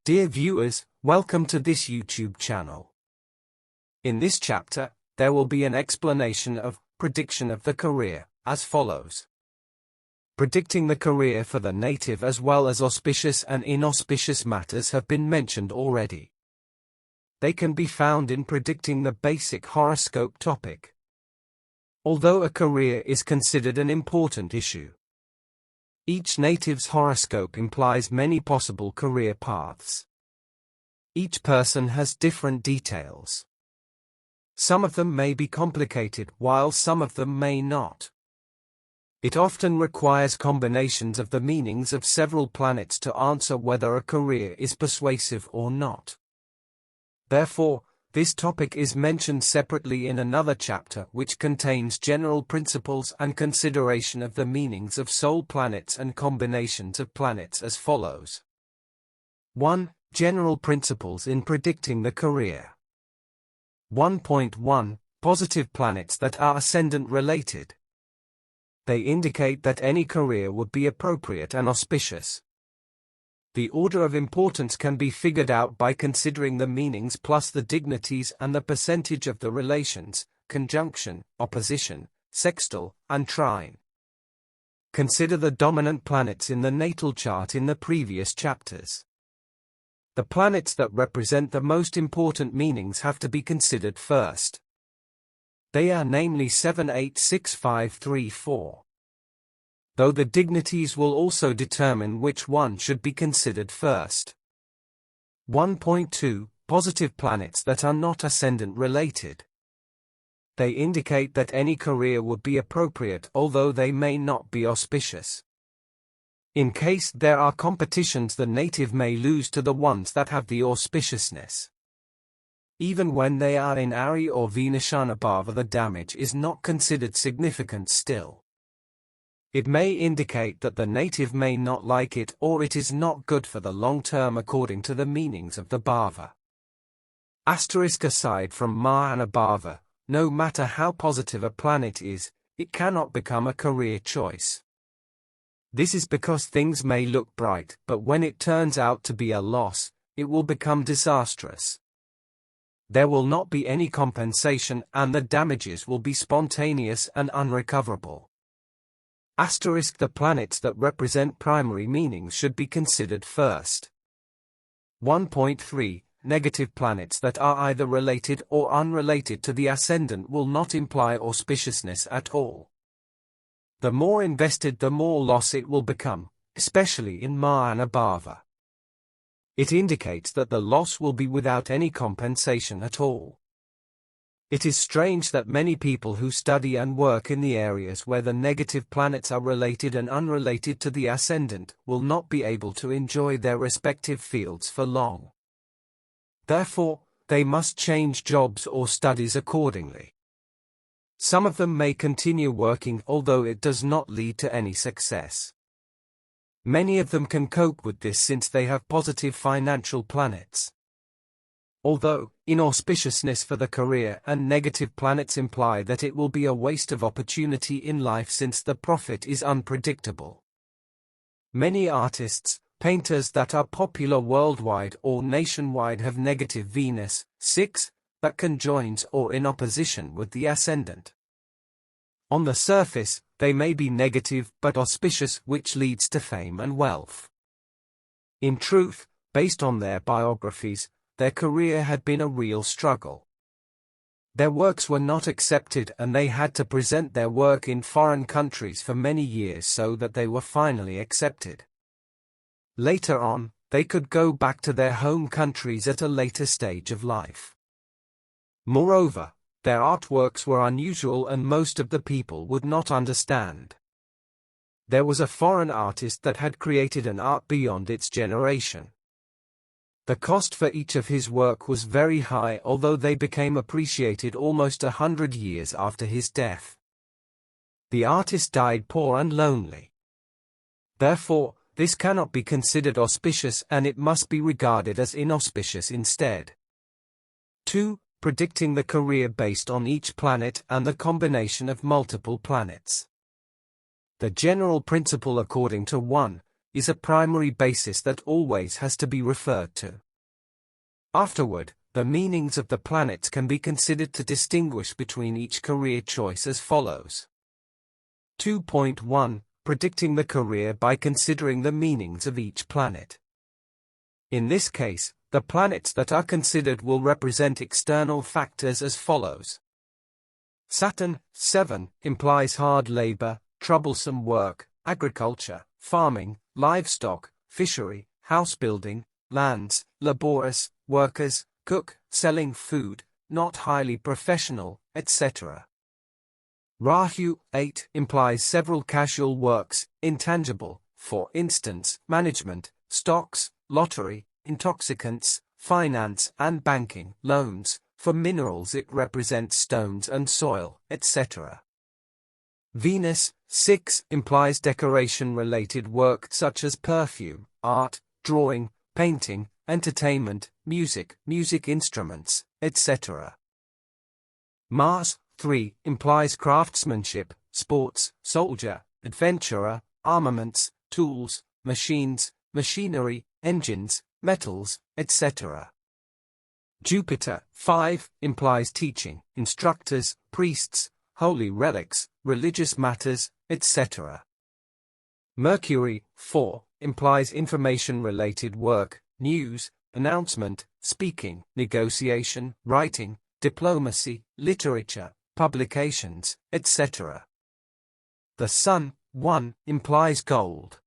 Dear viewers, welcome to this YouTube channel. In this chapter, there will be an explanation of prediction of the career, as follows. Predicting the career for the native as well as auspicious and inauspicious matters have been mentioned already. They can be found in predicting the basic horoscope topic. Although a career is considered an important issue, each native's horoscope implies many possible career paths. Each person has different details. Some of them may be complicated, while some of them may not. It often requires combinations of the meanings of several planets to answer whether a career is persuasive or not. Therefore, this topic is mentioned separately in another chapter which contains general principles and consideration of the meanings of sole planets and combinations of planets as follows. 1. General principles in predicting the career. 1.1. Positive planets that are ascendant related. They indicate that any career would be appropriate and auspicious. The order of importance can be figured out by considering the meanings plus the dignities and the percentage of the relations, conjunction, opposition, sextile, and trine. Consider the dominant planets in the natal chart in the previous chapters. The planets that represent the most important meanings have to be considered first. They are namely 7, 8, 6, 5, 3, 4. Though the dignities will also determine which one should be considered first. 1.2. Positive planets that are not ascendant related. They indicate that any career would be appropriate although they may not be auspicious. In case there are competitions, the native may lose to the ones that have the auspiciousness. Even when they are in Ari or Venushanabhava, the damage is not considered significant still. It may indicate that the native may not like it or it is not good for the long term according to the meanings of the bhava. Aside from Ma and Abhava, no matter how positive a planet is, it cannot become a career choice. This is because things may look bright, but when it turns out to be a loss, it will become disastrous. There will not be any compensation and the damages will be spontaneous and unrecoverable. The planets that represent primary meanings should be considered first. 1.3. Negative planets that are either related or unrelated to the ascendant will not imply auspiciousness at all. The more invested, the more loss it will become, especially in Ma and Abhava. It indicates that the loss will be without any compensation at all. It is strange that many people who study and work in the areas where the negative planets are related and unrelated to the ascendant will not be able to enjoy their respective fields for long. Therefore, they must change jobs or studies accordingly. Some of them may continue working although it does not lead to any success. Many of them can cope with this since they have positive financial planets. Although, inauspiciousness for the career and negative planets imply that it will be a waste of opportunity in life since the profit is unpredictable. Many artists, painters that are popular worldwide or nationwide have negative Venus, 6, that conjoins or in opposition with the ascendant. On the surface, they may be negative but auspicious, which leads to fame and wealth. In truth, based on their biographies, their career had been a real struggle. Their works were not accepted and they had to present their work in foreign countries for many years so that they were finally accepted. Later on, they could go back to their home countries at a later stage of life. Moreover, their artworks were unusual and most of the people would not understand. There was a foreign artist that had created an art beyond its generation. The cost for each of his work was very high, although they became appreciated almost 100 years after his death. The artist died poor and lonely. Therefore, this cannot be considered auspicious and it must be regarded as inauspicious instead. 2. Predicting the career based on each planet and the combination of multiple planets. The general principle according to 1. is a primary basis that always has to be referred to. Afterward, the meanings of the planets can be considered to distinguish between each career choice as follows. 2.1 Predicting the career by considering the meanings of each planet. In this case, the planets that are considered will represent external factors as follows. Saturn, 7, implies hard labor, troublesome work, agriculture, farming, livestock, fishery, house building, lands, laborious, workers, cook, selling food, not highly professional, etc. Rahu, 8, implies several casual works, intangible, for instance, management, stocks, lottery, intoxicants, finance and banking, loans, for minerals it represents stones and soil, etc. Venus, 6, implies decoration-related work such as perfume, art, drawing, painting, entertainment, music instruments, etc. Mars, 3, implies craftsmanship, sports, soldier, adventurer, armaments, tools, machines, machinery, engines, metals, etc. Jupiter, 5, implies teaching, instructors, priests, holy relics, religious matters, etc. Mercury, 4, implies information-related work, news, announcement, speaking, negotiation, writing, diplomacy, literature, publications, etc. The Sun, 1, implies gold.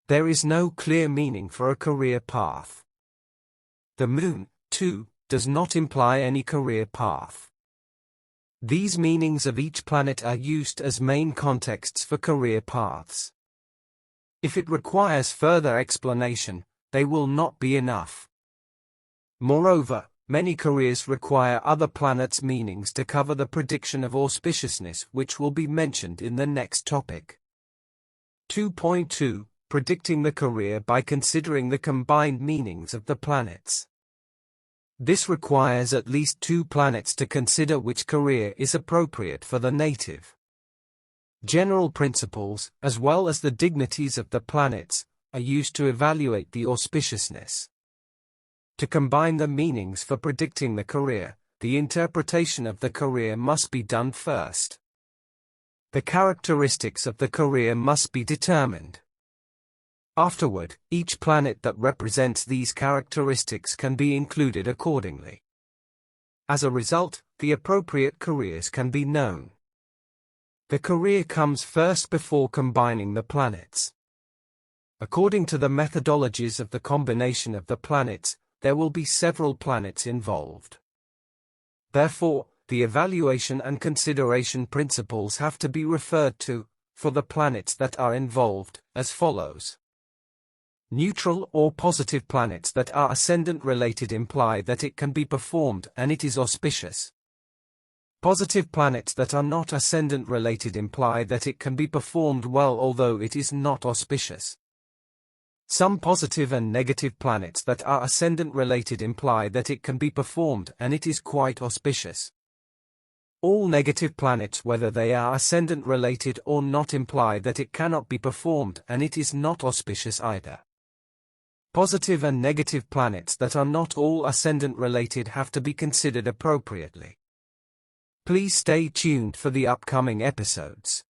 There is no clear meaning for a career path. The Moon, 2, does not imply any career path. These meanings of each planet are used as main contexts for career paths. If it requires further explanation, they will not be enough. Moreover, many careers require other planets' meanings to cover the prediction of auspiciousness, which will be mentioned in the next topic. 2.2 Predicting the career by considering the combined meanings of the planets. This requires at least 2 planets to consider which career is appropriate for the native. General principles, as well as the dignities of the planets, are used to evaluate the auspiciousness. To combine the meanings for predicting the career, the interpretation of the career must be done first. The characteristics of the career must be determined. Afterward, each planet that represents these characteristics can be included accordingly. As a result, the appropriate careers can be known. The career comes first before combining the planets. According to the methodologies of the combination of the planets, there will be several planets involved. Therefore, the evaluation and consideration principles have to be referred to, for the planets that are involved, as follows. Neutral or positive planets that are ascendant-related imply that it can be performed and it is auspicious. Positive planets that are not ascendant-related imply that it can be performed well although it is not auspicious. Some positive and negative planets that are ascendant-related imply that it can be performed and it is quite auspicious. All negative planets, whether they are ascendant-related or not, imply that it cannot be performed and it is not auspicious either. Positive and negative planets that are not all ascendant-related have to be considered appropriately. Please stay tuned for the upcoming episodes.